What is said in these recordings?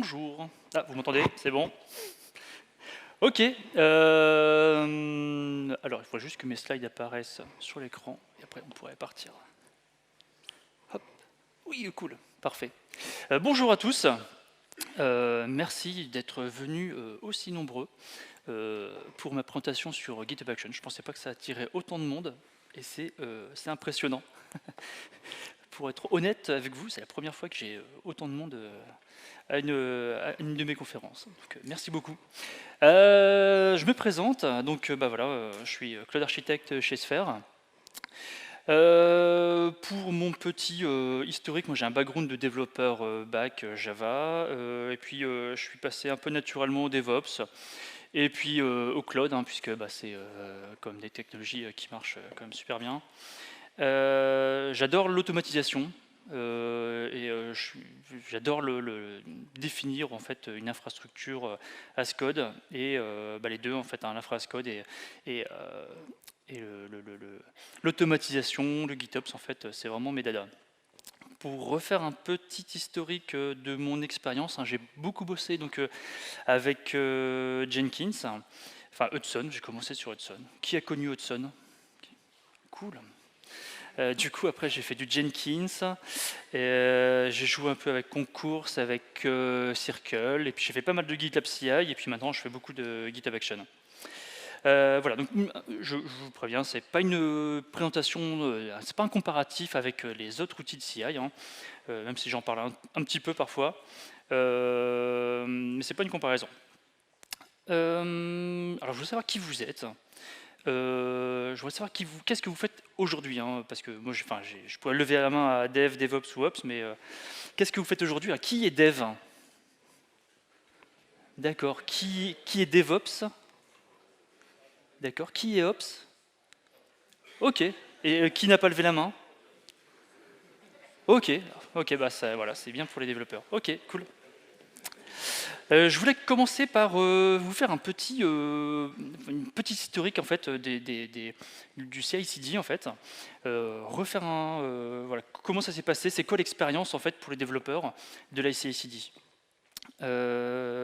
Bonjour. Ah, vous m'entendez? C'est bon? Ok. Alors, il faut juste que mes slides apparaissent sur l'écran et après on pourrait partir. Hop. Oui, cool. Parfait. Bonjour à tous. Merci d'être venus aussi nombreux pour ma présentation sur GitHub Action. Je ne pensais pas que ça attirait autant de monde et c'est impressionnant. Pour être honnête avec vous, c'est la première fois que j'ai autant de monde à une de mes conférences. Donc, merci beaucoup. Je me présente, donc voilà, je suis Cloud Architecte chez Sphere. Pour mon petit historique, moi j'ai un background de développeur back Java, et puis je suis passé un peu naturellement au DevOps, et puis au cloud, puisque c'est comme des technologies qui marchent quand même super bien. J'adore l'automatisation. J'adore définir en fait une infrastructure as code et les deux en fait, l'infra as code et l'automatisation, le GitOps en fait, c'est vraiment mes dadas. Pour refaire un petit historique de mon expérience, j'ai beaucoup bossé donc avec Jenkins, enfin Hudson. J'ai commencé sur Hudson. Qui a connu Hudson? Cool. Du coup, après, j'ai fait du Jenkins, j'ai joué un peu avec Concourse, avec Circle, et puis j'ai fait pas mal de GitLab CI, et puis maintenant, je fais beaucoup de GitHub Action. Voilà, donc je vous préviens, c'est pas une présentation, c'est pas un comparatif avec les autres outils de CI, même si j'en parle un petit peu parfois, mais c'est pas une comparaison. Alors, je veux savoir qui vous êtes. Je voudrais savoir qu'est-ce que vous faites aujourd'hui, parce que moi, je pourrais lever la main à Dev, DevOps ou Ops, mais qu'est-ce que vous faites aujourd'hui? Qui est Dev? D'accord. Qui est DevOps? D'accord. Qui est Ops? Ok. Et qui n'a pas levé la main? Ok. Ok, voilà, c'est bien pour les développeurs. Ok, cool. Je voulais commencer par vous faire une petite historique en fait du CI/CD en fait, refaire voilà, comment ça s'est passé, c'est quoi l'expérience en fait pour les développeurs de la CI/CD.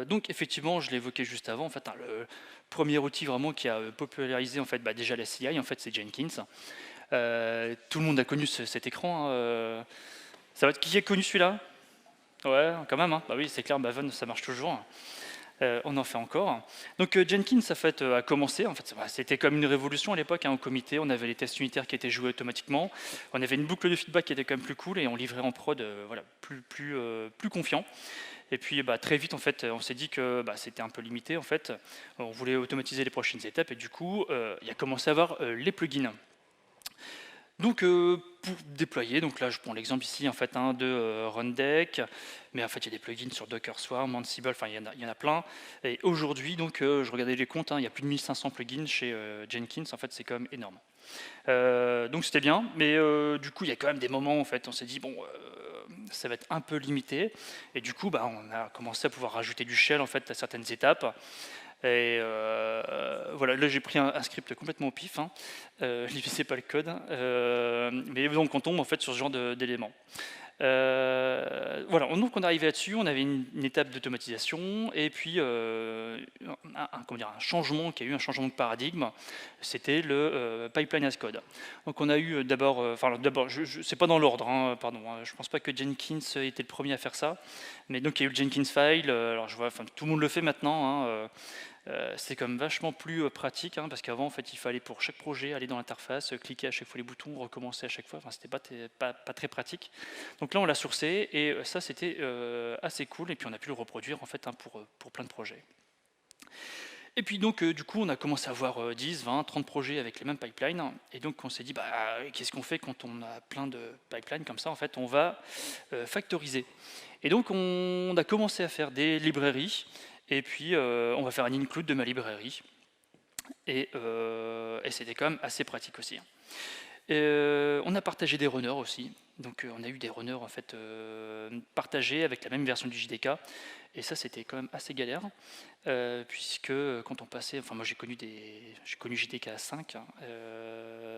Donc effectivement, je l'ai évoqué juste avant, en fait, le premier outil vraiment qui a popularisé en fait, déjà la CI, en fait, c'est Jenkins. Tout le monde a connu cet écran. Ça va être qui a connu celui-là? Ouais, quand même. Bah oui, c'est clair, Maven, ça marche toujours. On en fait encore. Donc Jenkins a commencé, en fait, c'était comme une révolution à l'époque, au comité. On avait les tests unitaires qui étaient joués automatiquement. On avait une boucle de feedback qui était quand même plus cool et on livrait en prod, voilà, plus confiant. Et puis très vite, en fait, on s'est dit que c'était un peu limité. En fait, on voulait automatiser les prochaines étapes et du coup, il a commencé à avoir les plugins. Donc pour déployer, donc là je prends l'exemple ici en fait de Rundeck, mais en fait il y a des plugins sur Docker Swarm, Ansible, enfin il y en a plein. Et aujourd'hui donc je regardais les comptes, il y a plus de 1500 plugins chez Jenkins, en fait c'est quand même énorme. Donc c'était bien, mais du coup il y a quand même des moments en fait on s'est dit bon ça va être un peu limité, et du coup on a commencé à pouvoir rajouter du shell en fait à certaines étapes. Et voilà, là j'ai pris un script complètement au pif, je lisais pas le code, mais donc on tombe en fait sur ce genre d'éléments. Voilà, donc on est arrivé là-dessus, on avait une étape d'automatisation, et puis un changement, qui a eu un changement de paradigme, c'était le pipeline as code. Donc on a eu d'abord, c'est pas dans l'ordre, pardon, je pense pas que Jenkins était le premier à faire ça, mais donc il y a eu le Jenkins file, alors je vois, tout le monde le fait maintenant, c'est quand même vachement plus pratique, parce qu'avant en fait il fallait pour chaque projet aller dans l'interface, cliquer à chaque fois les boutons, recommencer à chaque fois, c'était pas très pratique. Donc là on l'a sourcé et ça c'était assez cool, et puis on a pu le reproduire en fait pour plein de projets. Et puis donc du coup on a commencé à avoir 10, 20, 30 projets avec les mêmes pipelines, et donc on s'est dit qu'est-ce qu'on fait quand on a plein de pipelines comme ça? En fait on va factoriser. Et donc on a commencé à faire des librairies, et puis on va faire un include de ma librairie, et c'était quand même assez pratique aussi. On a partagé des runners aussi, Donc on a eu des runners en fait partagés avec la même version du JDK, et ça c'était quand même assez galère, puisque quand on passait, enfin moi j'ai connu JDK 5,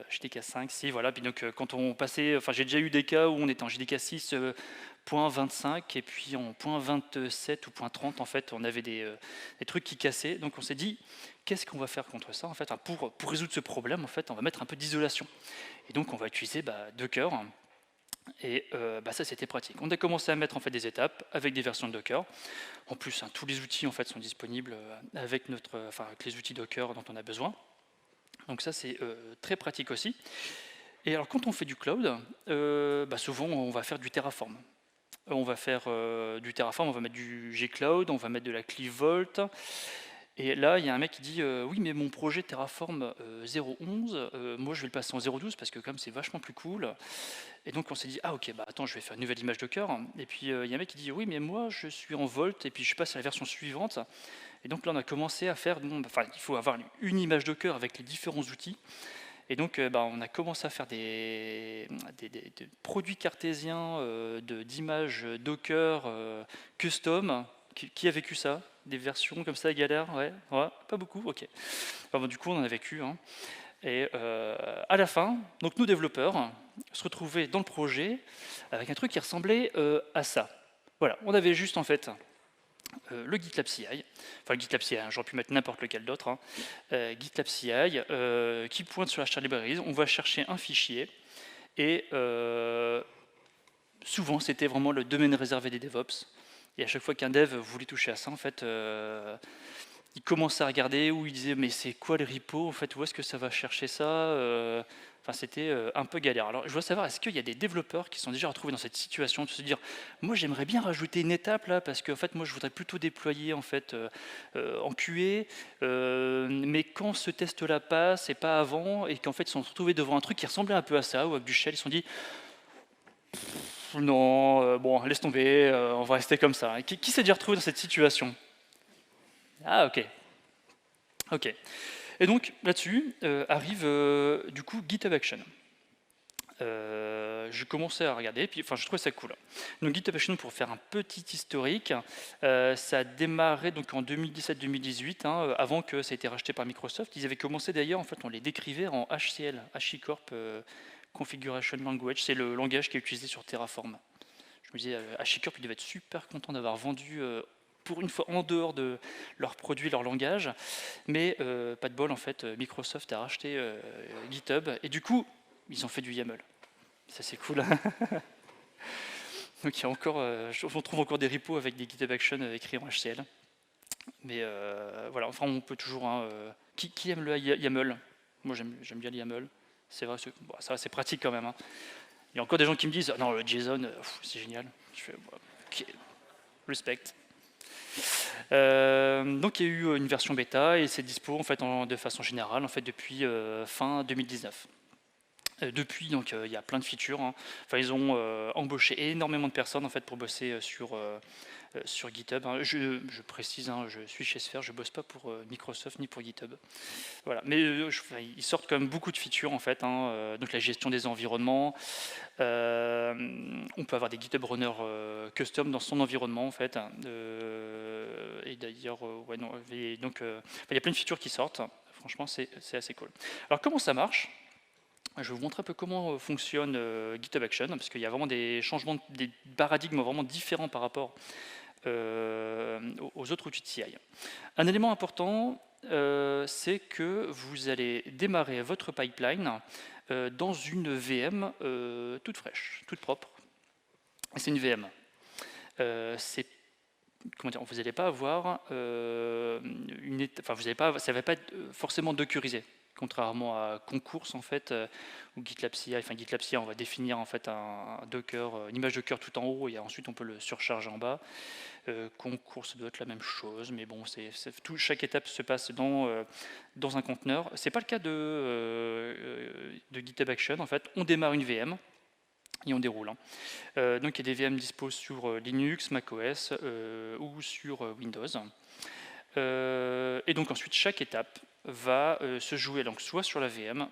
JDK 5, si voilà, puis donc quand on passait, enfin j'ai déjà eu des cas où on était en JDK 6.25 et puis en .27 ou .30 en fait on avait des trucs qui cassaient, donc on s'est dit qu'est-ce qu'on va faire contre ça en fait, pour résoudre ce problème en fait on va mettre un peu d'isolation, et donc on va utiliser Docker. Et ça c'était pratique. On a commencé à mettre en fait des étapes avec des versions de Docker. En plus, tous les outils en fait sont disponibles avec avec les outils Docker dont on a besoin. Donc ça c'est très pratique aussi. Et alors quand on fait du cloud, souvent on va faire du Terraform. On va faire du Terraform, on va mettre du Gcloud, on va mettre de la Cliff Vault. Et là, il y a un mec qui dit oui, mais mon projet Terraform 0.11, moi je vais le passer en 0.12 parce que comme c'est vachement plus cool. Et donc on s'est dit ah ok, attends, je vais faire une nouvelle image Docker. Et puis il y a un mec qui dit oui, mais moi je suis en Volt et puis je passe à la version suivante. Et donc là on a commencé à faire, il faut avoir une image Docker avec les différents outils. Et donc on a commencé à faire des produits cartésiens d'images Docker custom. Qui a vécu ça? Des versions comme ça, galère? Ouais, pas beaucoup, ok. Du coup, on en a vécu. Et à la fin, donc nos développeurs se retrouvaient dans le projet avec un truc qui ressemblait à ça. Voilà, on avait juste en fait le GitLab CI, enfin le GitLab CI, j'aurais pu mettre n'importe lequel d'autre, GitLab CI qui pointe sur la shared libraries, on va chercher un fichier, et souvent c'était vraiment le domaine réservé des DevOps. Et à chaque fois qu'un dev voulait toucher à ça, en fait, il commençait à regarder, où il disait mais c'est quoi le repo, en fait, où est-ce que ça va chercher ça, c'était un peu galère. Alors je veux savoir, est-ce qu'il y a des développeurs qui sont déjà retrouvés dans cette situation de se dire moi j'aimerais bien rajouter une étape là, parce que en fait moi je voudrais plutôt déployer en fait en QA, mais quand ce test là passe et pas avant, et qu'en fait ils sont retrouvés devant un truc qui ressemblait un peu à ça, ou avec du shell, ils se sont dit non, bon, laisse tomber, on va rester comme ça. Qui s'est déjà retrouvé dans cette situation? Ah, ok. Ok. Et donc, là-dessus, arrive du coup GitHub Action. Je commençais à regarder, puis je trouvais ça cool. Donc GitHub Action, pour faire un petit historique, ça a démarré donc en 2017-2018, avant que ça ait été racheté par Microsoft. Ils avaient commencé d'ailleurs, en fait, on les décrivait en HCL, HashiCorp Configuration Language, c'est le langage qui est utilisé sur Terraform. Je me disais, HashiCorp, ils devaient être super contents d'avoir vendu pour une fois en dehors de leurs produits, leur langage, mais pas de bol, en fait, Microsoft a racheté GitHub, et du coup, ils ont fait du YAML. Ça, c'est cool. Donc, il y a encore, on trouve encore des repos avec des GitHub Actions écrits en HCL. Mais voilà, enfin, on peut toujours. Qui aime le YAML? Moi, j'aime bien le YAML. C'est vrai, ça c'est pratique quand même. Il y a encore des gens qui me disent non, le JSON, c'est génial. Je fais ok, respect. Donc il y a eu une version bêta et c'est dispo en fait de façon générale en fait depuis fin 2019. Depuis, donc, il y a plein de features. Ils ont embauché énormément de personnes en fait pour bosser sur GitHub. Je précise, je suis chez Sphere, je bosse pas pour Microsoft ni pour GitHub. Voilà. Mais ils sortent quand même beaucoup de features en fait. Donc la gestion des environnements. On peut avoir des GitHub runners custom dans son environnement en fait. Et d'ailleurs, donc il y a plein de features qui sortent. Franchement, c'est assez cool. Alors comment ça marche? Je vais vous montrer un peu comment fonctionne GitHub Action, parce qu'il y a vraiment des changements, des paradigmes vraiment différents par rapport aux autres outils de CI. Un élément important, c'est que vous allez démarrer votre pipeline dans une VM toute fraîche, toute propre. C'est une VM. Vous n'allez pas avoir ça ne va pas être forcément dockerisé, contrairement à Concourse en fait, ou GitLab CI. GitLab CI, on va définir en fait un Docker, une image Docker tout en haut, et ensuite on peut le surcharger en bas. Concourse doit être la même chose, mais bon, chaque étape se passe dans un conteneur. C'est pas le cas de GitHub Action. En fait, on démarre une VM. Et on déroule. Donc il y a des VM dispo sur Linux, macOS ou sur Windows. Et donc ensuite, chaque étape va se jouer donc soit sur la VM,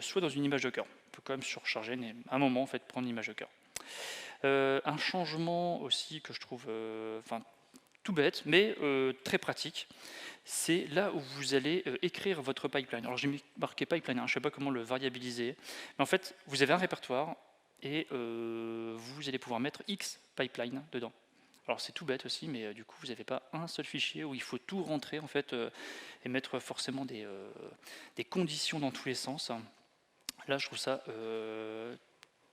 soit dans une image Docker. On peut quand même surcharger, mais à un moment, en fait, prendre l'image Docker. Un changement aussi que je trouve tout bête, mais très pratique, c'est là où vous allez écrire votre pipeline. Alors j'ai marqué pipeline, je ne sais pas comment le variabiliser, mais en fait, vous avez un répertoire et vous allez pouvoir mettre X pipeline dedans. Alors c'est tout bête aussi, mais du coup vous n'avez pas un seul fichier où il faut tout rentrer en fait et mettre forcément des conditions dans tous les sens. Là je trouve ça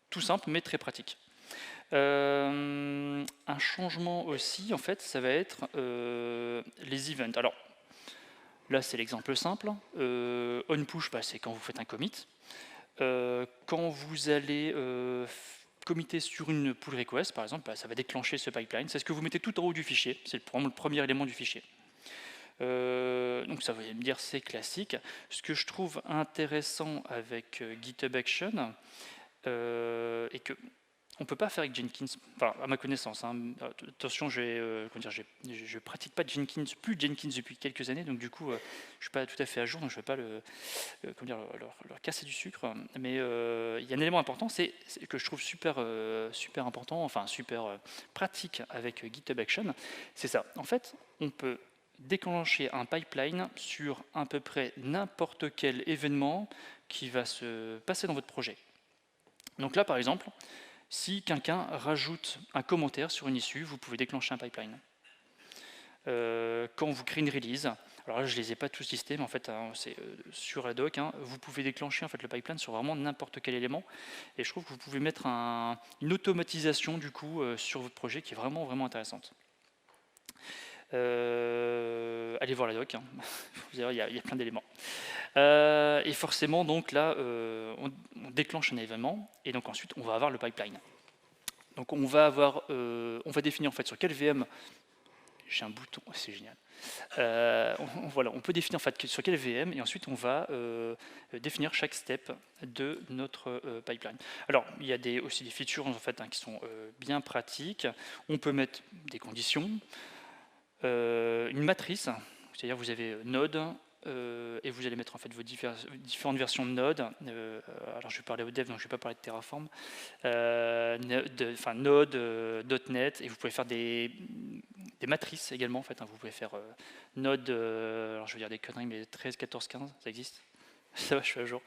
tout simple mais très pratique. Un changement aussi en fait ça va être les events. Alors là c'est l'exemple simple. On push c'est quand vous faites un commit. Quand vous allez committer sur une pull request, par exemple, ça va déclencher ce pipeline. C'est ce que vous mettez tout en haut du fichier. C'est le premier élément du fichier. Donc ça veut me dire c'est classique. Ce que je trouve intéressant avec GitHub Action, et que on ne peut pas faire avec Jenkins, enfin à ma connaissance. Attention, je ne pratique pas Jenkins, plus Jenkins depuis quelques années, donc du coup, je ne suis pas tout à fait à jour, donc je ne vais pas leur casser du sucre. Mais il y a un élément important, c'est que je trouve super important, enfin super pratique avec GitHub Action, c'est ça. En fait, on peut déclencher un pipeline sur à peu près n'importe quel événement qui va se passer dans votre projet. Donc là, par exemple, si quelqu'un rajoute un commentaire sur une issue, vous pouvez déclencher un pipeline. Quand vous créez une release, alors là je ne les ai pas tous listés, mais en fait c'est sur la doc, vous pouvez déclencher en fait le pipeline sur vraiment n'importe quel élément, et je trouve que vous pouvez mettre une automatisation du coup sur votre projet qui est vraiment intéressante. Allez voir la doc, il y a plein d'éléments. Et forcément donc là on déclenche un événement, et donc ensuite on va avoir le pipeline. Donc on va définir en fait sur quelle VM. J'ai un bouton, c'est génial. Voilà, on peut définir en fait sur quelle VM, et ensuite on va définir chaque step de notre pipeline. Alors il y a aussi des features en fait qui sont bien pratiques. On peut mettre des conditions, une matrice, c'est-à-dire vous avez Node. Et vous allez mettre en fait vos différentes versions de Node. Alors je vais parler au dev, donc je ne vais pas parler de Terraform. Node, .NET, et vous pouvez faire des matrices également. En fait, vous pouvez faire Node, alors je vais dire des conneries, mais 13, 14, 15, ça existe. Ça va, je suis à jour.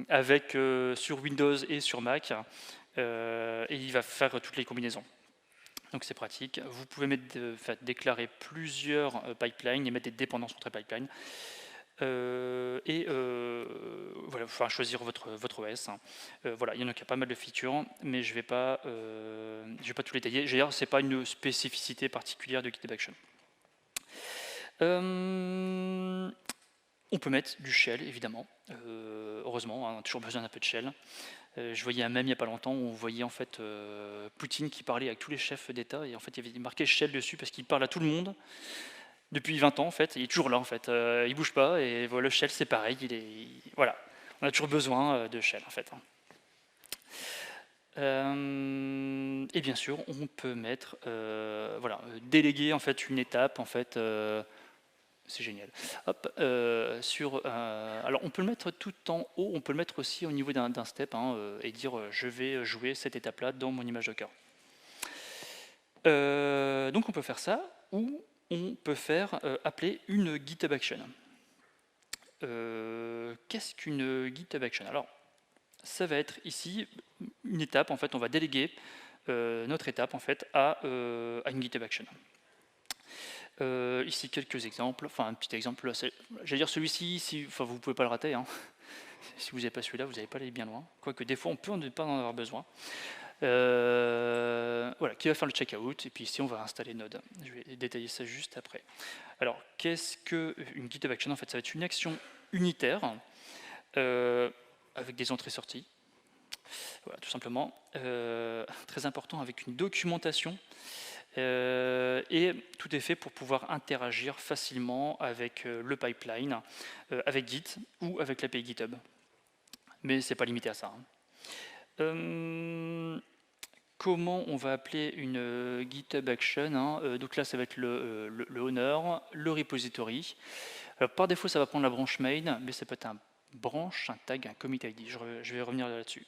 Avec sur Windows et sur Mac, et il va faire toutes les combinaisons. Donc c'est pratique. Vous pouvez déclarer plusieurs pipelines et mettre des dépendances entre pipelines. Voilà, choisir votre OS. Voilà, il y en a pas mal de features, mais je vais pas tout détailler. D'ailleurs, c'est pas une spécificité particulière de GitHub Action. On peut mettre du shell, évidemment. Heureusement, on a toujours besoin d'un peu de shell. Je voyais un mème il n'y a pas longtemps où on voyait en fait Poutine qui parlait avec tous les chefs d'État, et en fait il y avait marqué Shell dessus parce qu'il parle à tout le monde depuis 20 ans en fait, et il est toujours là en fait, il bouge pas, et voilà, le Shell c'est pareil, voilà, on a toujours besoin de Shell en fait. Et bien sûr on peut mettre, déléguer en fait une étape en fait. C'est génial. Hop, alors on peut le mettre tout en haut, on peut le mettre aussi au niveau d'un step, et dire je vais jouer cette étape-là dans mon image Docker. Donc on peut faire ça, ou on peut faire appeler une GitHub Action. Qu'est-ce qu'une GitHub Action? Alors ça va être ici une étape, en fait on va déléguer notre étape en fait à une GitHub Action. Ici quelques exemples, enfin un petit exemple, j'allais dire celui-ci, vous ne pouvez pas le rater, si vous n'avez pas celui-là, vous n'allez pas aller bien loin, quoique des fois on peut ne pas en avoir besoin. Voilà, qui va faire le checkout, et puis ici on va installer Node. Je vais détailler ça juste après. Alors qu'est-ce qu'une GitHub Action? En fait ça va être une action unitaire avec des entrées-sorties. Voilà, tout simplement. Très important, avec une documentation. Et tout est fait pour pouvoir interagir facilement avec le pipeline, avec Git ou avec l'API GitHub. Mais ce n'est pas limité à ça. Comment comment on va appeler une GitHub Action, hein. Donc là, ça va être le owner, le repository. Alors, par défaut, ça va prendre la branche main, mais ça peut être un branche, un tag, un commit ID. Je vais revenir là-dessus.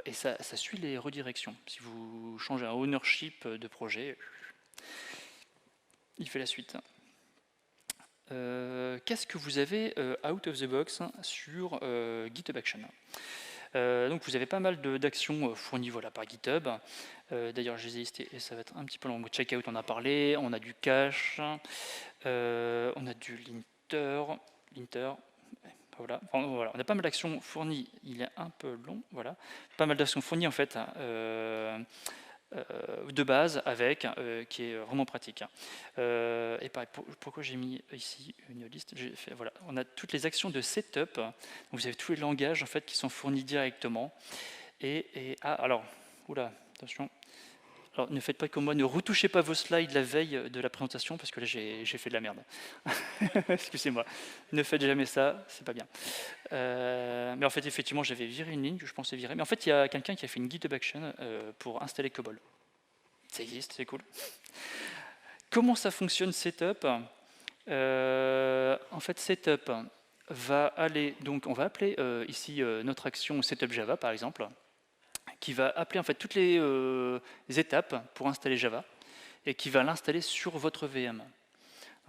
Et ça suit les redirections. Si vous changez un ownership de projet, il fait la suite. Qu'est-ce que vous avez out of the box sur GitHub Action? Donc vous avez pas mal d'actions fournies voilà, par GitHub. D'ailleurs, je les ai listées et ça va être un petit peu long. Checkout, on a parlé. On a du cache. On a du linter. Voilà. Enfin, voilà. On a pas mal d'actions fournies. Il est un peu long. Voilà. Pas mal d'actions fournies en fait. De base avec, qui est vraiment pratique. Et pareil, pourquoi j'ai mis ici une liste, voilà, on a toutes les actions de setup, donc vous avez tous les langages en fait qui sont fournis directement. Alors, oula, attention. Alors, ne faites pas comme moi, ne retouchez pas vos slides la veille de la présentation parce que là j'ai fait de la merde. Excusez-moi, ne faites jamais ça, c'est pas bien. Mais en fait, effectivement, j'avais viré une ligne que je pensais virer. Mais en fait, il y a quelqu'un qui a fait une GitHub Action pour installer COBOL. Ça existe, c'est cool. Comment ça fonctionne Setup? En fait, Setup va aller, donc on va appeler ici notre action Setup Java par exemple, qui va appeler en fait toutes les étapes pour installer Java et qui va l'installer sur votre VM.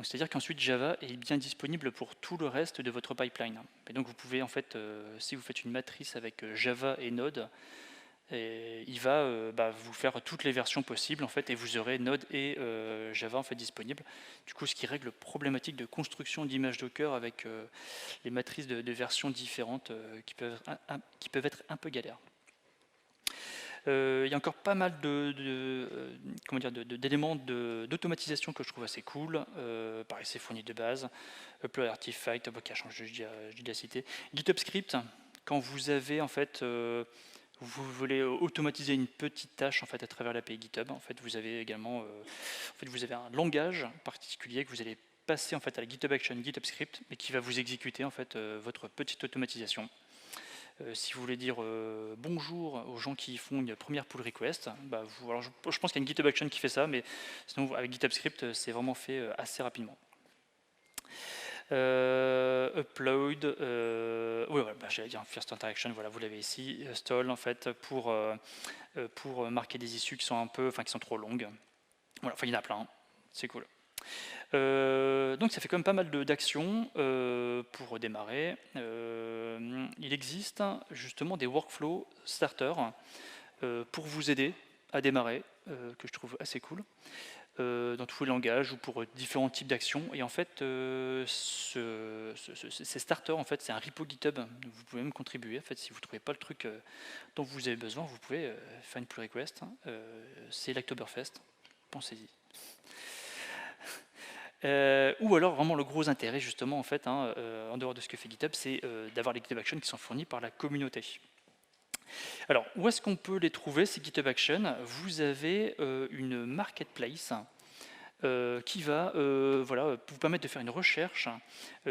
C'est-à-dire qu'ensuite Java est bien disponible pour tout le reste de votre pipeline. Et donc vous pouvez en fait, si vous faites une matrice avec Java et Node, il va vous faire toutes les versions possibles en fait, et vous aurez Node et Java en fait disponibles. Du coup, ce qui règle la problématique de construction d'images Docker avec les matrices de versions différentes qui peuvent être un peu galères. Il y a encore pas mal d'éléments d'automatisation que je trouve assez cool. Pareil, c'est fourni de base. Upload Artifact, cache, j'ai déjà cité. GitHub Script, quand vous avez en fait, vous voulez automatiser une petite tâche en fait à travers l'API GitHub. En fait, vous avez également, vous avez un langage particulier que vous allez passer en fait à la GitHub Action, GitHub Script, et qui va vous exécuter en fait votre petite automatisation. Si vous voulez dire bonjour aux gens qui font une première pull request, alors je pense qu'il y a une GitHub Action qui fait ça, mais sinon avec GitHub Script, c'est vraiment fait assez rapidement. Upload, oui, voilà, j'allais dire First Interaction, voilà, vous l'avez ici. Stall en fait pour marquer des issues qui sont qui sont trop longues. Voilà, il y en a plein, c'est cool. Donc ça fait quand même pas mal d'actions pour démarrer. Il existe justement des workflows starters pour vous aider à démarrer, que je trouve assez cool, dans tous les langages ou pour différents types d'actions. Et en fait, ces starters, en fait, c'est un repo GitHub. Vous pouvez même contribuer. En fait, si vous ne trouvez pas le truc dont vous avez besoin, vous pouvez faire une pull request. C'est l'Oktoberfest. Pensez-y. Ou alors vraiment le gros intérêt justement en fait, en dehors de ce que fait GitHub, c'est d'avoir les GitHub Actions qui sont fournis par la communauté. Alors où est-ce qu'on peut les trouver ces GitHub Actions? Vous avez une marketplace qui va vous permettre de faire une recherche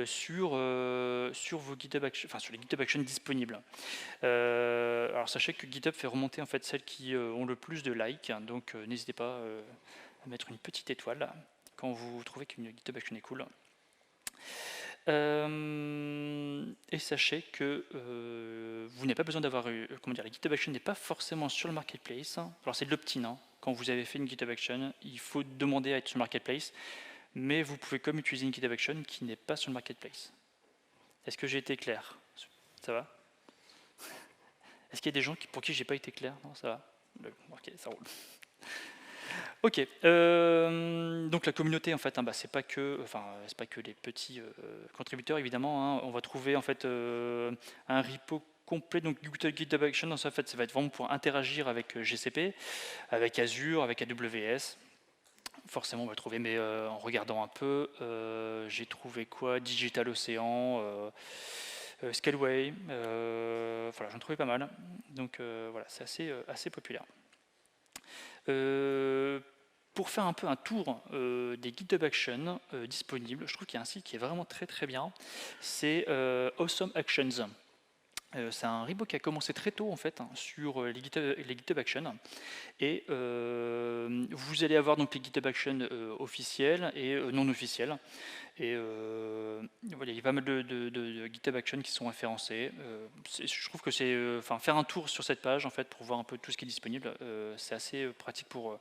sur vos GitHub Actions, enfin sur les GitHub Actions disponibles. Alors sachez que GitHub fait remonter en fait celles qui ont le plus de likes, donc n'hésitez pas à mettre une petite étoile quand vous trouvez qu'une GitHub Action est cool. Et sachez que vous n'avez pas besoin d'avoir eu, la GitHub Action n'est pas forcément sur le marketplace. Alors c'est de l'opt-in. Quand vous avez fait une GitHub Action, il faut demander à être sur le marketplace, mais vous pouvez comme utiliser une GitHub Action qui n'est pas sur le marketplace. Est-ce que j'ai été clair? Ça va? Est-ce qu'il y a des gens pour qui j'ai pas été clair? Non, ça va. Ok, ça roule. Ok, donc la communauté en fait, c'est pas que les petits contributeurs évidemment. On va trouver en fait un repo complet, donc GitHub Action. En fait, ça va être vraiment pour interagir avec GCP, avec Azure, avec AWS. Forcément, on va le trouver, mais en regardant un peu, j'ai trouvé quoi? DigitalOcean, Scaleway. Voilà, j'en trouvais pas mal. Donc voilà, c'est assez populaire. Pour faire un peu un tour des GitHub Actions disponibles, je trouve qu'il y a un site qui est vraiment très très bien, c'est Awesome Actions. C'est un repo qui a commencé très tôt en fait hein, sur les GitHub Actions. Et vous allez avoir donc les GitHub Actions officiels et non officiels. Et voilà, il y a pas mal de GitHub Actions qui sont référencés. Je trouve que c'est, enfin, faire un tour sur cette page en fait pour voir un peu tout ce qui est disponible, c'est assez pratique pour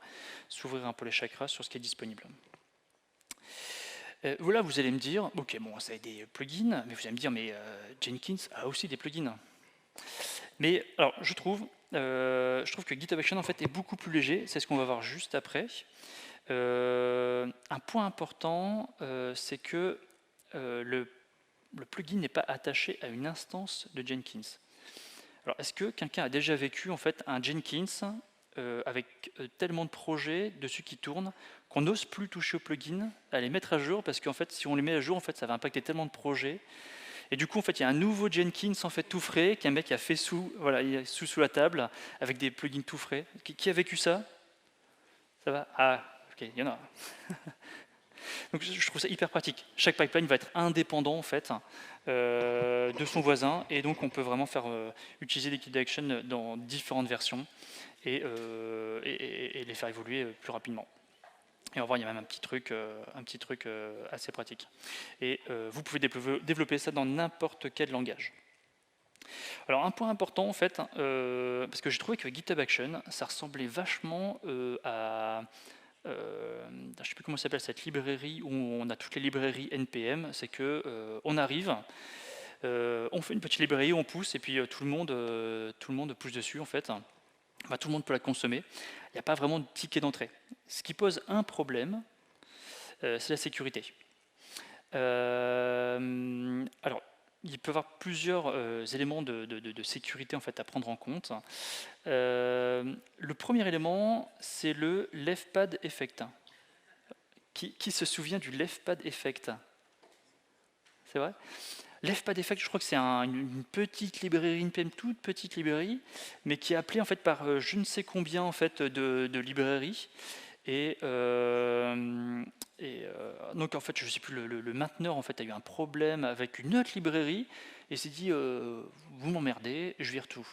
s'ouvrir un peu les chakras sur ce qui est disponible. Voilà, vous allez me dire, ok, bon, ça a des plugins, mais vous allez me dire, mais Jenkins a aussi des plugins. Mais alors, je trouve que GitHub Action en fait est beaucoup plus léger. C'est ce qu'on va voir juste après. Un point important, c'est que le plugin n'est pas attaché à une instance de Jenkins. Alors, est-ce que quelqu'un a déjà vécu en fait un Jenkins avec tellement de projets dessus qui tournent qu'on n'ose plus toucher au plugin, à les mettre à jour, parce qu'en fait, si on les met à jour, en fait, ça va impacter tellement de projets. Et du coup, en fait, il y a un nouveau Jenkins en fait tout frais, qui est un mec qui a fait voilà, il est sous la table, avec des plugins tout frais. Qui a vécu ça? Ça va? Ah, ok, il y en a. Donc je trouve ça hyper pratique. Chaque pipeline va être indépendant en fait de son voisin, et donc on peut vraiment faire utiliser les GitHub Actions dans différentes versions et les faire évoluer plus rapidement. Et on va voir, il y a même un petit truc assez pratique. Et vous pouvez développer ça dans n'importe quel langage. Alors un point important en fait, parce que j'ai trouvé que GitHub Action, ça ressemblait vachement à... je ne sais plus comment s'appelle cette librairie où on a toutes les librairies NPM, c'est que on arrive, on fait une petite librairie, on pousse, et puis tout le monde pousse dessus en fait. Enfin, tout le monde peut la consommer. Il n'y a pas vraiment de ticket d'entrée. Ce qui pose un problème, c'est la sécurité. Alors, il peut y avoir plusieurs éléments de sécurité en fait, à prendre en compte. Le premier élément, c'est le leftpad effect. Qui se souvient du leftpad effect? C'est vrai? Leftpad effect, je crois que c'est une petite librairie, une PM toute petite librairie, mais qui est appelée en fait par je ne sais combien en fait de librairies. Et donc en fait, je ne sais plus, le mainteneur en fait a eu un problème avec une autre librairie et s'est dit vous m'emmerdez, je vire tout.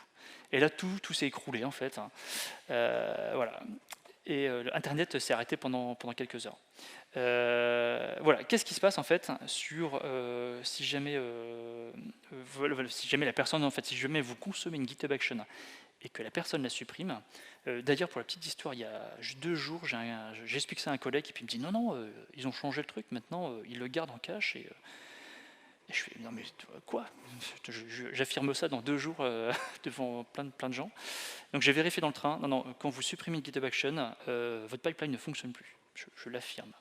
Et là tout s'est écroulé en fait. Voilà. Et Internet s'est arrêté pendant quelques heures. Voilà, qu'est-ce qui se passe en fait sur si jamais la personne en fait, si jamais vous consommez une GitHub Action et que la personne la supprime. D'ailleurs, pour la petite histoire, il y a 2 jours, j'explique ça à un collègue et puis il me dit non, ils ont changé le truc, maintenant ils le gardent en cache. Et je fais non mais quoi? J'affirme ça dans 2 jours devant plein de gens. Donc j'ai vérifié dans le train, non, quand vous supprimez une GitHub Action, votre pipeline ne fonctionne plus. Je l'affirme.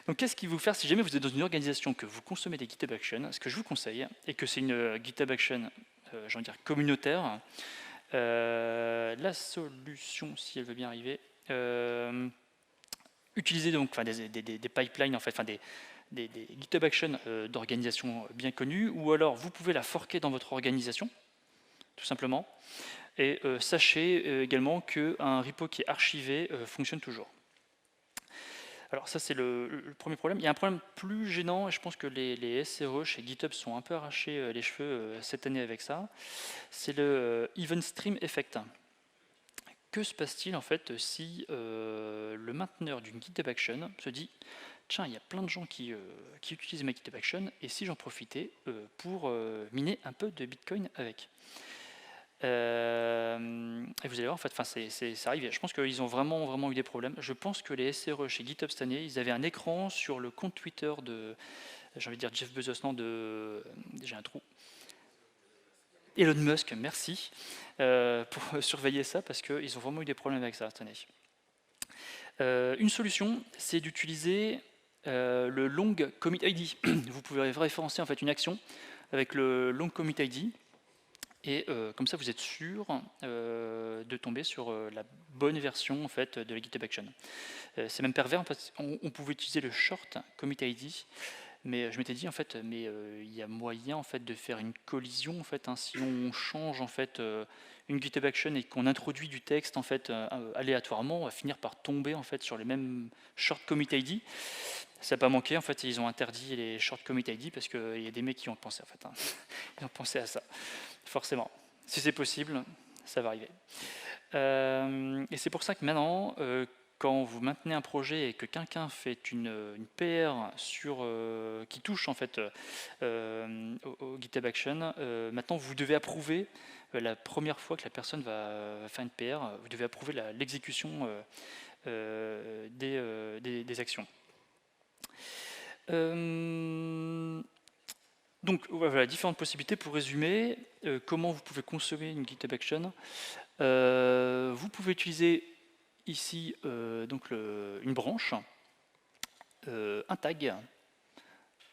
Donc qu'est-ce qu'il faut faire si jamais vous êtes dans une organisation que vous consommez des GitHub Actions? Ce que je vous conseille, et que c'est une GitHub Action j'ai envie de dire communautaire, la solution, si elle veut bien arriver, utiliser donc, enfin, des pipelines, en fait, enfin, des GitHub Actions d'organisations bien connues, ou alors vous pouvez la forker dans votre organisation, tout simplement. Et sachez également qu'un repo qui est archivé fonctionne toujours. Alors ça c'est le premier problème. Il y a un problème plus gênant, et je pense que les SRE chez GitHub sont un peu arrachés les cheveux cette année avec ça, c'est le Event Stream Effect. Que se passe-t-il en fait si le mainteneur d'une GitHub Action se dit tiens, il y a plein de gens qui utilisent ma GitHub Action, et si j'en profitais pour miner un peu de Bitcoin avec? Et vous allez voir, en fait, ça arrive. Je pense qu'ils ont vraiment eu des problèmes. Je pense que les SRE chez GitHub cette année, ils avaient un écran sur le compte Twitter de, j'ai envie de dire Jeff Bezos, non, j'ai un trou. Elon Musk, merci, pour surveiller ça, parce qu'ils ont vraiment eu des problèmes avec ça cette année. Une solution, c'est d'utiliser le long commit ID. Vous pouvez référencer en fait une action avec le long commit ID. Et comme ça, vous êtes sûr de tomber sur la bonne version en fait, de la GitHub Action. C'est même pervers, en fait, on pouvait utiliser le short commit ID, mais je m'étais dit en fait, mais il y a moyen en fait de faire une collision en fait, hein, si on change en fait une GitHub Action et qu'on introduit du texte en fait aléatoirement, on va finir par tomber en fait sur les mêmes short commit ID. Ça n'a pas manqué, en fait, ils ont interdit les short commit ID parce qu'il y a des mecs qui ont pensé, en fait. Hein. Ils ont pensé à ça, forcément. Si c'est possible, ça va arriver. Et c'est pour ça que maintenant, quand vous maintenez un projet et que quelqu'un fait une PR qui touche en fait au GitHub Action, maintenant vous devez approuver la première fois que la personne va faire une PR, vous devez approuver l'exécution des actions. Donc voilà, différentes possibilités. Pour résumer, comment vous pouvez consommer une GitHub Action. Vous pouvez utiliser ici donc une branche, un tag,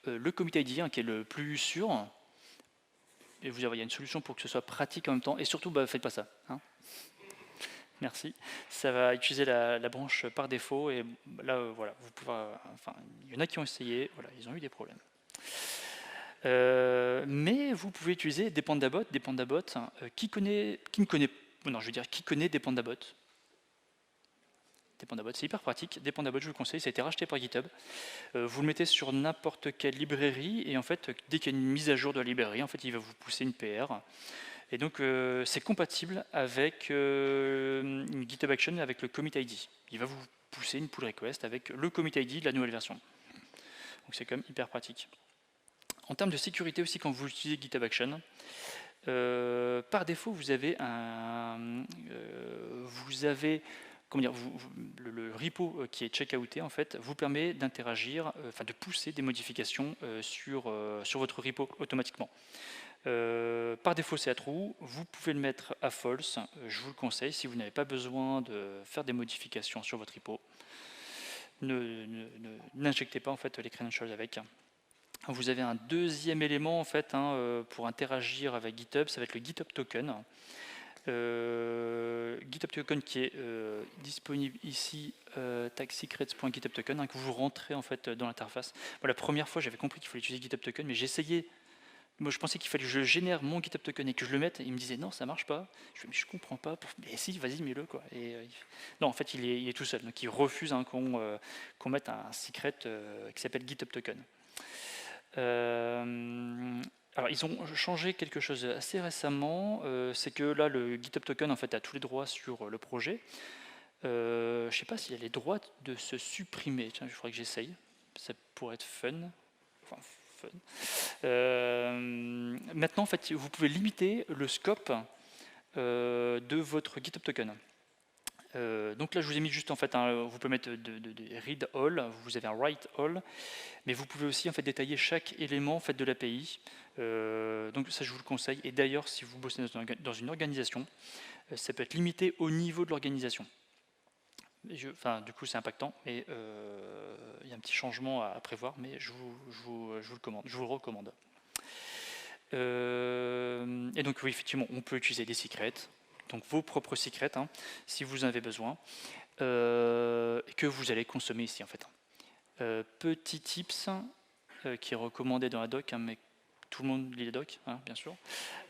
le commit ID qui est le plus sûr. Et vous avez, il y a une solution pour que ce soit pratique en même temps. Et surtout, faites pas ça. Hein. Merci. Ça va utiliser la branche par défaut. Et là, voilà, vous pouvez. Enfin, il y en a qui ont essayé. Voilà, ils ont eu des problèmes. Mais vous pouvez utiliser Dependabot. Dependabot, qui connaît Dependabot? Dependabot, c'est hyper pratique. Dependabot, je vous le conseille, ça a été racheté par GitHub. Vous le mettez sur n'importe quelle librairie et en fait, dès qu'il y a une mise à jour de la librairie, en fait, il va vous pousser une PR. Et donc, c'est compatible avec une GitHub Action avec le commit ID. Il va vous pousser une pull request avec le commit ID de la nouvelle version. Donc, c'est quand même hyper pratique. En termes de sécurité aussi, quand vous utilisez GitHub Action, par défaut, vous avez le repo qui est checkouté en fait vous permet d'interagir, de pousser des modifications sur votre repo automatiquement. Par défaut, c'est à true. Vous pouvez le mettre à false. Je vous le conseille si vous n'avez pas besoin de faire des modifications sur votre repo. N'injectez pas en fait les credentials avec. Vous avez un deuxième élément en fait pour interagir avec GitHub, ça va être le GitHub Token. GitHub Token qui est disponible ici, tagsecrets.github token, que vous rentrez en fait dans l'interface. Bon, la première fois, j'avais compris qu'il fallait utiliser GitHub Token, mais j'ai essayé. Moi, je pensais qu'il fallait que je génère mon GitHub Token et que je le mette. Et il me disait non, ça marche pas. Je comprends pas. Mais si, vas-y, mets-le quoi. Et non, en fait, il est tout seul. Donc, il refuse qu'on mette un secret qui s'appelle GitHub Token. Alors, ils ont changé quelque chose assez récemment, c'est que là, le GitHub Token en fait, a tous les droits sur le projet. Je ne sais pas s'il y a les droits de se supprimer. Tiens, il faudrait que j'essaye. Ça pourrait être fun. Enfin, fun. Maintenant, en fait, vous pouvez limiter le scope de votre GitHub Token. Donc là, je vous ai mis juste en fait, vous pouvez mettre de read all, vous avez un write all, mais vous pouvez aussi en fait détailler chaque élément en fait de l'API. Donc ça, je vous le conseille. Et d'ailleurs, si vous bossez dans une organisation, ça peut être limité au niveau de l'organisation. Du coup, c'est impactant, et il y a un petit changement à prévoir, mais je vous le recommande. Et donc, oui, effectivement, on peut utiliser des secrets. Donc vos propres secrets, si vous en avez besoin, que vous allez consommer ici en fait. Petit tips qui est recommandé dans la doc, mais tout le monde lit les docs, bien sûr.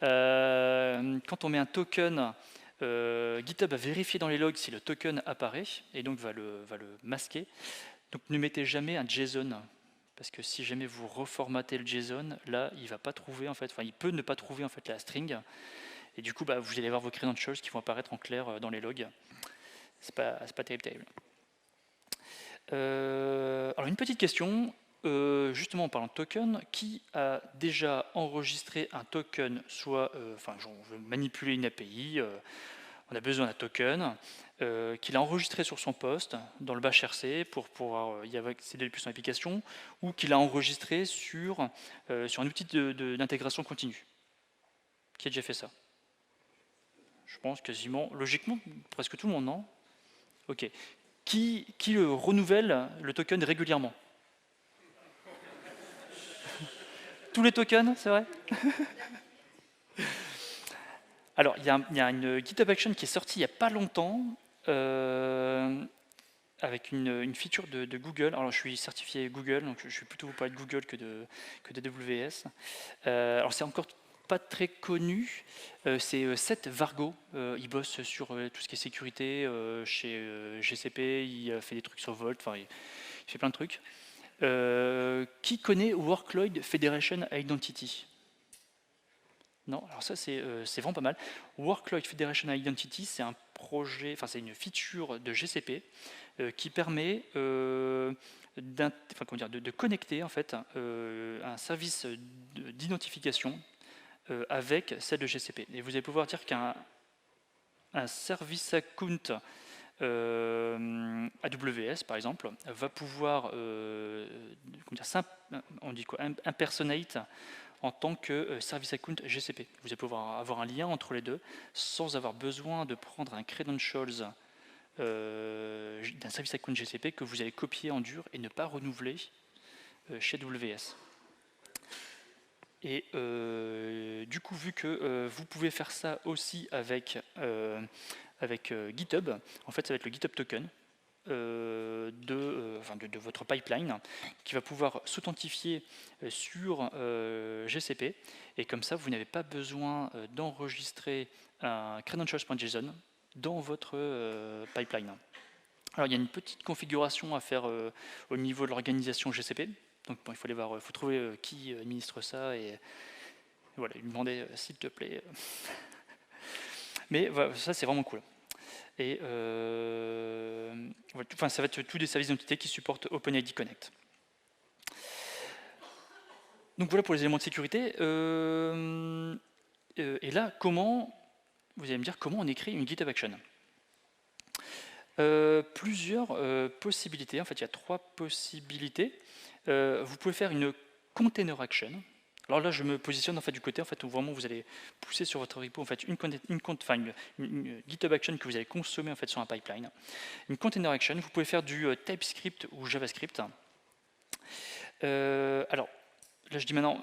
Quand on met un token, GitHub va vérifier dans les logs si le token apparaît et donc va le masquer. Donc ne mettez jamais un JSON. Parce que si jamais vous reformatez le JSON, là, il va pas trouver en fait, il peut ne pas trouver en fait la string. Et du coup, vous allez avoir vos credentials qui vont apparaître en clair dans les logs. C'est pas terrible. Alors une petite question, justement en parlant de token, qui a déjà enregistré un token, soit, on veut manipuler une API, on a besoin d'un token, qu'il a enregistré sur son poste, dans le bash RC, pour pouvoir y accéder depuis son application, ou qu'il a enregistré sur un outil d'intégration continue. Qui a déjà fait ça? Je pense quasiment, logiquement, presque tout le monde, non? Ok. Qui renouvelle le token régulièrement? Tous les tokens, c'est vrai? Alors, il y a une GitHub Action qui est sortie il n'y a pas longtemps, avec une feature de Google. Alors, je suis certifié Google, donc je vais plutôt vous parler de Google que d'AWS. Alors, c'est encore pas très connu, c'est Seth Vargo. Il bosse sur tout ce qui est sécurité chez GCP, il fait des trucs sur Vault, il fait plein de trucs. Qui connaît Workload Federation Identity? Non, alors ça c'est vraiment pas mal. Workload Federation Identity, c'est un projet, enfin c'est une feature de GCP qui permet de connecter en fait un service d'identification avec celle de GCP. Et vous allez pouvoir dire qu'un service account AWS par exemple va pouvoir on dit quoi, impersonate en tant que service account GCP. Vous allez pouvoir avoir un lien entre les deux sans avoir besoin de prendre un credentials d'un service account GCP que vous allez copier en dur et ne pas renouveler chez AWS. Et du coup, vu que vous pouvez faire ça aussi avec GitHub, en fait, ça va être le GitHub token de votre pipeline qui va pouvoir s'authentifier sur GCP. Et comme ça, vous n'avez pas besoin d'enregistrer un credentials.json dans votre pipeline. Alors, il y a une petite configuration à faire au niveau de l'organisation GCP. Donc, bon, il faut aller voir, faut trouver qui administre ça et voilà, lui demander s'il te plaît. Mais voilà, ça, c'est vraiment cool. Et enfin, ça va être tous des services d'identité qui supportent OpenID Connect. Donc voilà pour les éléments de sécurité. Et là, vous allez me dire comment on écrit une GitHub Action. Plusieurs possibilités. En fait, il y a 3 possibilités. Vous pouvez faire une container action. Alors là, je me positionne en fait du côté en fait où vraiment vous allez pousser sur votre repo en fait une GitHub action que vous allez consommer en fait sur un pipeline. Une container action. Vous pouvez faire du TypeScript ou JavaScript. Alors là, je dis maintenant,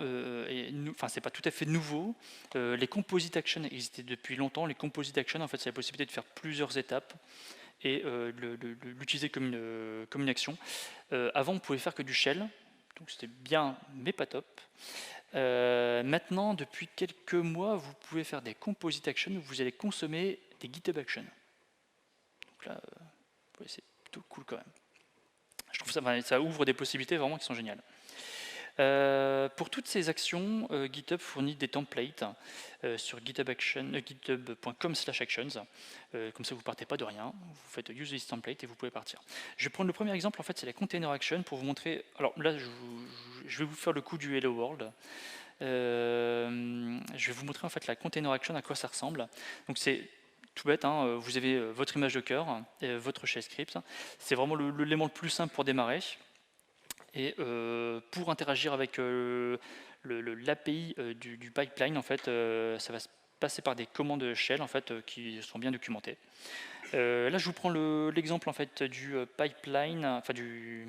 c'est pas tout à fait nouveau. Les composite actions existaient depuis longtemps. Les composite actions, en fait, c'est la possibilité de faire plusieurs étapes et l'utiliser comme une action. Avant, on pouvait faire que du shell, donc c'était bien, mais pas top. Maintenant, depuis quelques mois, vous pouvez faire des composite actions où vous allez consommer des GitHub actions. Donc là, c'est plutôt cool quand même. Je trouve ça ouvre des possibilités vraiment qui sont géniales. Pour toutes ces actions, GitHub fournit des templates sur github.com/actions. Comme ça, vous ne partez pas de rien. Vous faites use this template et vous pouvez partir. Je vais prendre le premier exemple, en fait, c'est la container action pour vous montrer. Alors là, je vais vous faire le coup du Hello World. Je vais vous montrer en fait la container action, à quoi ça ressemble. Donc c'est tout bête, hein, vous avez votre image Docker, votre shell script. C'est vraiment l'élément le plus simple pour démarrer. Et pour interagir avec l'API du pipeline, en fait, ça va se passer par des commandes shell en fait, qui sont bien documentées. Là, je vous prends l'exemple en fait, du pipeline, enfin du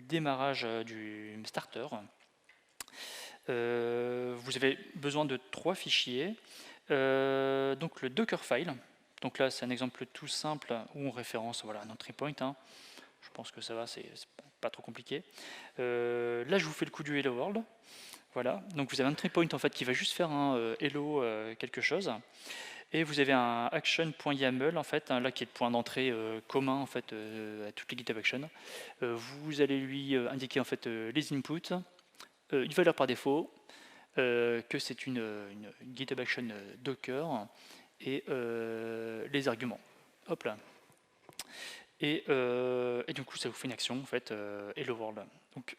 démarrage du starter. Vous avez besoin de 3 fichiers. Donc le Dockerfile. Donc là, c'est un exemple tout simple où on référence un entry point. Hein. Je pense que ça va, c'est pas trop compliqué. Là, je vous fais le coup du Hello World. Voilà, donc vous avez un entry point en fait qui va juste faire un hello quelque chose. Et vous avez un action.yaml en fait, là qui est le point d'entrée commun en fait à toutes les GitHub Actions. Vous allez lui indiquer en fait les inputs, une valeur par défaut, que c'est une GitHub Action Docker et les arguments. Hop là. Et du coup, ça vous fait une action en fait, Hello World. Donc,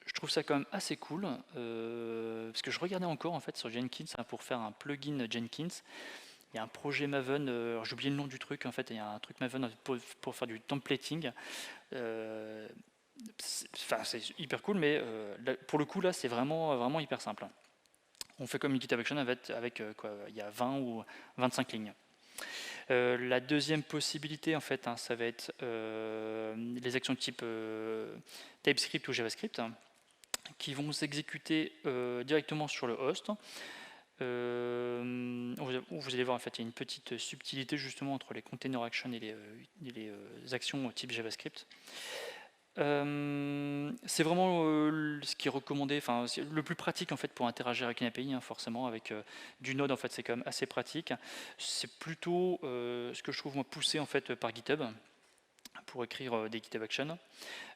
je trouve ça quand même assez cool parce que je regardais encore en fait sur Jenkins pour faire un plugin Jenkins. Il y a un projet Maven, j'ai oublié le nom du truc en fait. Il y a un truc Maven pour faire du templating. C'est hyper cool, mais pour le coup là, c'est vraiment hyper simple. On fait comme une GitHub Action avec quoi, il y a 20 ou 25 lignes. La deuxième possibilité, en fait, ça va être les actions de type TypeScript ou JavaScript qui vont s'exécuter directement sur le host. Vous allez voir, en fait, il y a une petite subtilité justement entre les container actions et les actions type JavaScript. C'est vraiment ce qui est recommandé, le plus pratique en fait pour interagir avec une API, hein, forcément avec du Node en fait c'est quand même assez pratique. C'est plutôt ce que je trouve moi poussé en fait par GitHub pour écrire des GitHub Actions.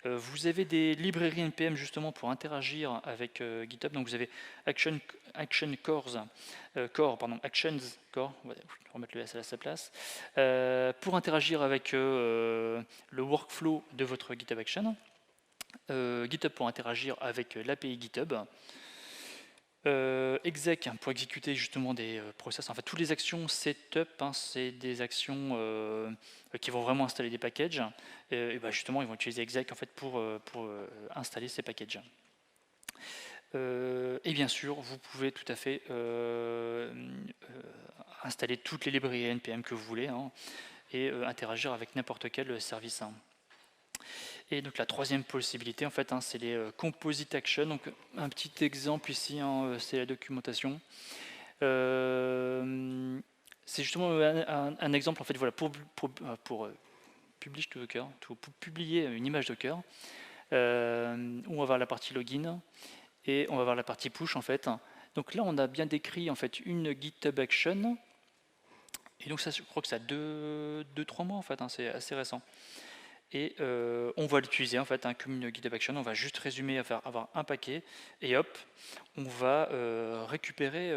Vous avez des librairies NPM justement pour interagir avec GitHub. Donc vous avez Action Cores, Actions Core, on va remettre le S à sa place, pour interagir avec le workflow de votre GitHub Action. GitHub pour interagir avec l'API GitHub. Exec pour exécuter justement des process. En fait, toutes les actions setup, c'est des actions qui vont vraiment installer des packages. Et justement, ils vont utiliser exec en fait pour installer ces packages. Et bien sûr, vous pouvez tout à fait installer toutes les librairies NPM que vous voulez et interagir avec n'importe quel service. Et donc la troisième possibilité, en fait, c'est les composite actions. Donc un petit exemple ici, c'est la documentation. C'est justement un exemple, en fait, voilà, pour publish to Docker, pour publier une image Docker, où on va voir la partie login et on va voir la partie push, en fait. Donc là, on a bien décrit en fait une GitHub action. Et donc ça, je crois que ça a 2-3 mois, en fait, c'est assez récent. Et on va l'utiliser en fait comme une GitHub Action, on va juste résumer, avoir un paquet, et hop, on va récupérer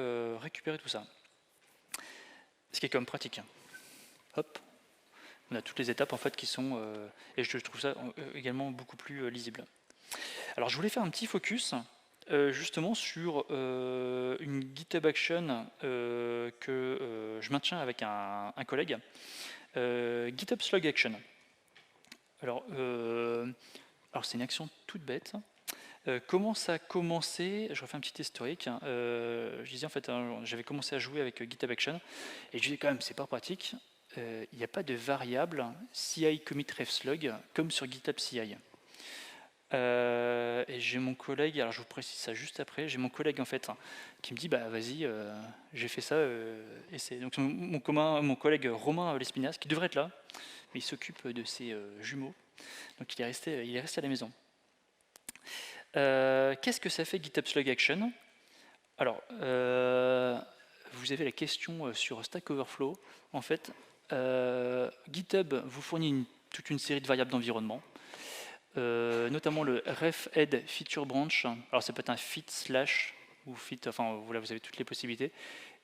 tout ça. Ce qui est quand même pratique. Hop, on a toutes les étapes en fait qui sont, et je trouve ça également beaucoup plus lisible. Alors je voulais faire un petit focus justement sur une GitHub Action que je maintiens avec un collègue, GitHub Slug Action. Alors c'est une action toute bête. Comment ça a commencé? Je refais un petit historique. Je disais en fait, j'avais commencé à jouer avec GitHub Action et je disais quand même, c'est pas pratique. Il n'y a pas de variable CI commit ref slug comme sur GitHub CI. Et j'ai mon collègue, alors je vous précise ça juste après, j'ai mon collègue en fait qui me dit bah vas-y, j'ai fait ça, essaie. Donc mon collègue Romain Lespinasse qui devrait être là, mais il s'occupe de ses jumeaux, donc il est resté à la maison. Qu'est-ce que ça fait GitHub Slug Action? Alors, vous avez la question sur Stack Overflow. En fait, GitHub vous fournit toute une série de variables d'environnement, notamment le ref head feature branch. Alors ça peut être un fit slash ou fit, enfin voilà, vous avez toutes les possibilités.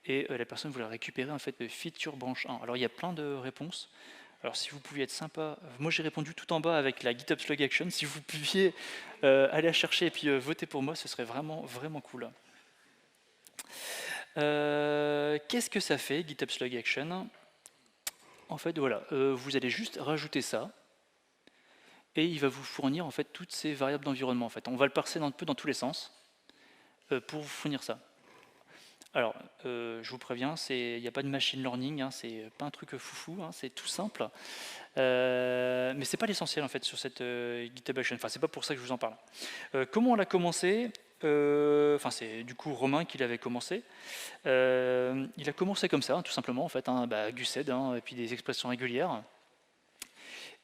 Et la personne voulait récupérer en fait le feature branch 1. Alors il y a plein de réponses. Alors si vous pouviez être sympa, moi j'ai répondu tout en bas avec la GitHub Slug Action. Si vous pouviez aller la chercher et puis voter pour moi, ce serait vraiment, vraiment cool. Qu'est-ce que ça fait GitHub Slug Action? En fait, voilà, vous allez juste rajouter ça et il va vous fournir en fait toutes ces variables d'environnement. En fait, on va le parser un peu dans tous les sens pour vous fournir ça. Alors, je vous préviens, il n'y a pas de machine learning, c'est pas un truc foufou, c'est tout simple. Mais c'est pas l'essentiel en fait sur cette GitHub Action. Enfin, c'est pas pour ça que je vous en parle. Comment on l'a commencé? C'est du coup Romain qui l'avait commencé. Il a commencé comme ça, tout simplement en fait, Gused, et puis des expressions régulières.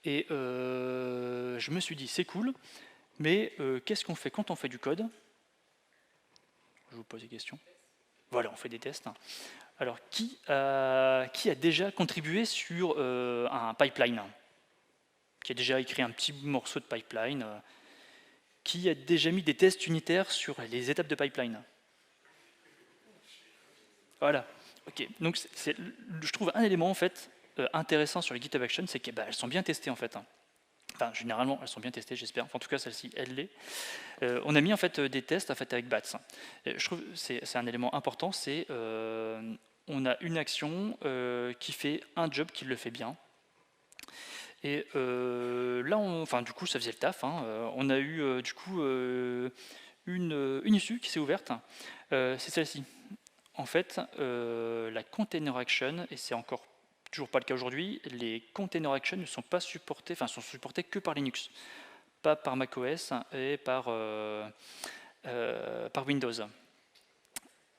Et je me suis dit, c'est cool, mais qu'est-ce qu'on fait quand on fait du code? Je vous pose des questions. Voilà, on fait des tests. Alors, qui a déjà contribué sur un pipeline? Qui a déjà écrit un petit morceau de pipeline? Qui a déjà mis des tests unitaires sur les étapes de pipeline? Voilà. Ok. Donc, je trouve un élément en fait intéressant sur les GitHub Actions, c'est qu'elles sont bien testées en fait. Enfin, généralement, elles sont bien testées, j'espère. Enfin, en tout cas, celle-ci, elle l'est. On a mis en fait des tests en fait, avec BATS. Je trouve que c'est un élément important, c'est on a une action qui fait un job qui le fait bien. Et là, du coup, ça faisait le taf. On a eu du coup une issue qui s'est ouverte. C'est celle-ci. En fait, la container action, et c'est encore toujours pas le cas aujourd'hui, les container actions ne sont pas supportés, enfin sont supportés que par Linux, pas par macOS et par Windows.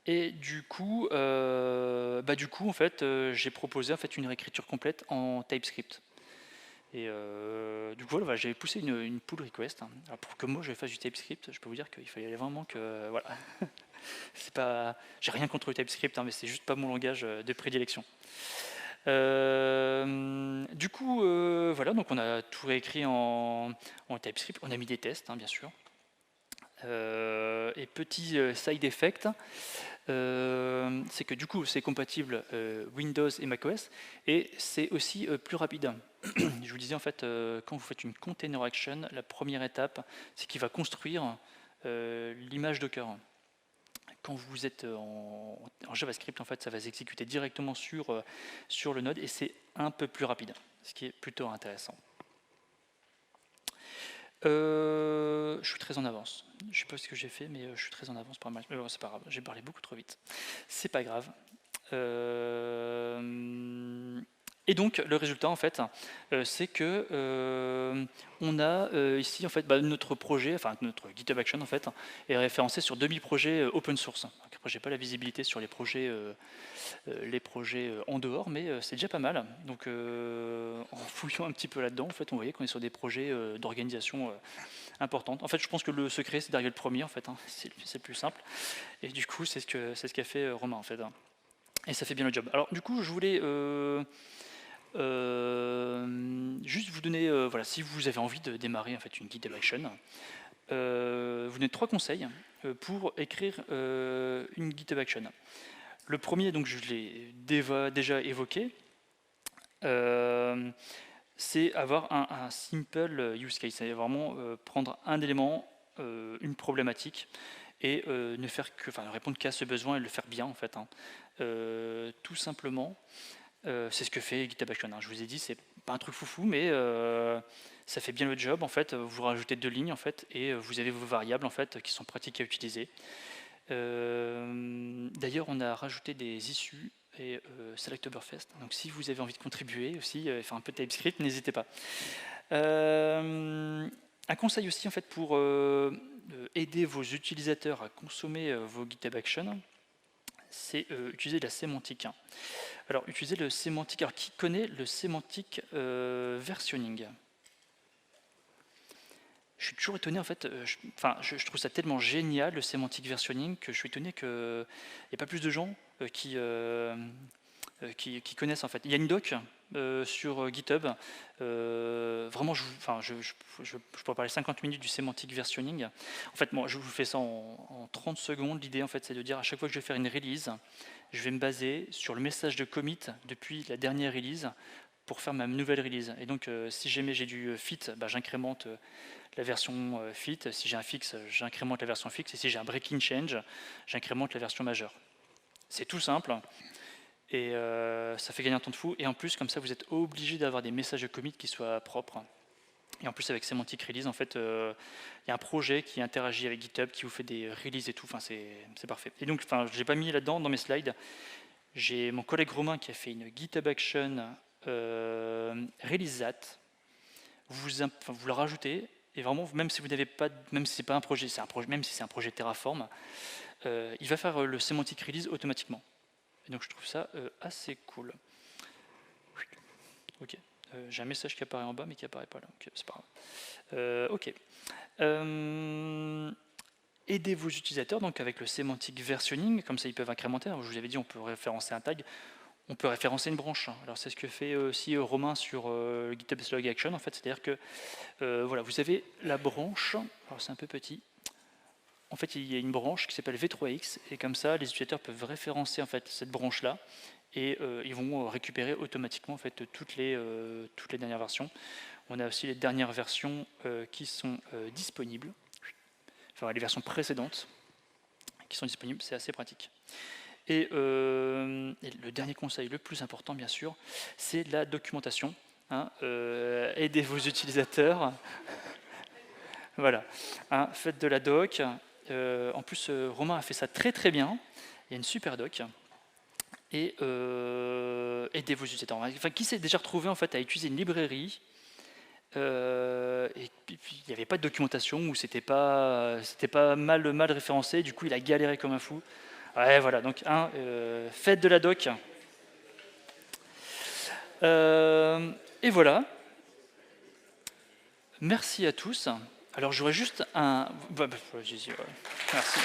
Et du coup, en fait, j'ai proposé en fait une réécriture complète en TypeScript. Et du coup, voilà, j'ai poussé une pull request. Alors, pour que moi je fasse du TypeScript, je peux vous dire qu'il fallait vraiment que voilà. C'est pas, j'ai rien contre le TypeScript, mais c'est juste pas mon langage de prédilection. Du coup, voilà, donc on a tout réécrit en TypeScript, on a mis des tests, hein, bien sûr. Et petit side effect, c'est que du coup c'est compatible Windows et macOS, et c'est aussi plus rapide. Je vous disais en fait, quand vous faites une container action, la première étape, c'est qu'il va construire l'image Docker. Quand vous êtes en JavaScript, en fait, ça va s'exécuter directement sur le node, et c'est un peu plus rapide, ce qui est plutôt intéressant. Je suis très en avance. Je ne sais pas ce que j'ai fait, mais je suis très en avance par mal. Mais bon, c'est pas grave, j'ai parlé beaucoup trop vite. C'est pas grave. Et donc le résultat en fait, c'est que on a ici en fait notre projet, enfin notre GitHub Action en fait, est référencé sur 2000 projets open source. Après, j'ai pas la visibilité sur les projets en dehors, mais c'est déjà pas mal. Donc en fouillant un petit peu là-dedans, en fait, on voyait qu'on est sur des projets d'organisation importante. En fait, je pense que le secret, c'est d'arriver le premier, en fait, hein. C'est le plus simple. Et du coup, c'est ce qu'a fait Romain, en fait, hein. Et ça fait bien le job. Alors, du coup, je voulais juste vous donner, voilà, si vous avez envie de démarrer en fait une GitHub Action, vous donner 3 conseils pour écrire une GitHub Action. Le premier, donc je l'ai déjà évoqué, c'est avoir un simple use case, c'est vraiment prendre un élément, une problématique, et ne faire que, enfin, répondre qu'à ce besoin et le faire bien en fait, hein. Tout simplement, c'est ce que fait GitHub Action, hein. Je vous ai dit, c'est pas un truc foufou, mais ça fait bien le job en fait. Vous rajoutez 2 lignes en fait, et vous avez vos variables en fait qui sont pratiques à utiliser. D'ailleurs, on a rajouté des issues et Selectoberfest. Donc, si vous avez envie de contribuer aussi, faire un peu de TypeScript, n'hésitez pas. Un conseil aussi en fait pour aider vos utilisateurs à consommer vos GitHub Actions, c'est utiliser la sémantique. Alors, utiliser le sémantique. Alors, qui connaît le sémantique versionning? Je suis toujours étonné en fait, je trouve ça tellement génial le sémantique versionning que je suis étonné qu'il n'y ait pas plus de gens qui connaissent en fait. Il y a une doc sur GitHub, vraiment je pourrais parler 50 minutes du sémantique versionning. En fait, moi je vous fais ça en 30 secondes. L'idée en fait c'est de dire à chaque fois que je vais faire une release, je vais me baser sur le message de commit depuis la dernière release pour faire ma nouvelle release. Et donc si jamais j'ai du fit, j'incrémente la version fit. Si j'ai un fix, j'incrémente la version fixe. Et si j'ai un breaking change, j'incrémente la version majeure. C'est tout simple. Et ça fait gagner un temps de fou. Et en plus, comme ça, vous êtes obligé d'avoir des messages de commit qui soient propres. Et en plus, avec Semantic Release, en fait, il y a un projet qui interagit avec GitHub, qui vous fait des releases et tout. Enfin, c'est parfait. Et donc, je n'ai pas mis là-dedans dans mes slides. J'ai mon collègue Romain qui a fait une GitHub Action release that. Vous le rajoutez. Et vraiment, même si vous n'avez pas, même si c'est pas un projet, même si c'est un projet Terraform, il va faire le semantic release automatiquement. Et donc je trouve ça assez cool. Ok. J'ai un message qui apparaît en bas, mais qui apparaît pas là. Ok, c'est pas grave. Ok. Aidez vos utilisateurs donc avec le semantic versionning, comme ça ils peuvent incrémenter. Alors, je vous avais dit, on peut référencer un tag. On peut référencer une branche. Alors c'est ce que fait aussi Romain sur GitHub Slug Action. En fait, c'est-à-dire que voilà, vous avez la branche. Alors c'est un peu petit. En fait, il y a une branche qui s'appelle V3X, et comme ça, les utilisateurs peuvent référencer en fait cette branche-là, et ils vont récupérer automatiquement en fait toutes les dernières versions. On a aussi les dernières versions qui sont disponibles. Enfin, les versions précédentes qui sont disponibles. C'est assez pratique. Et le dernier conseil, le plus important bien sûr, c'est la documentation. Hein, aidez vos utilisateurs. Voilà. Hein, faites de la doc. En plus, Romain a fait ça très très bien. Il y a une super doc. Et aidez vos utilisateurs. Enfin, qui s'est déjà retrouvé en fait à utiliser une librairie et puis il n'y avait pas de documentation, ou c'était pas mal référencé. Du coup, il a galéré comme un fou. Ouais, voilà, donc faites de la doc. Et voilà. Merci à tous. Alors j'aurais juste un... Merci.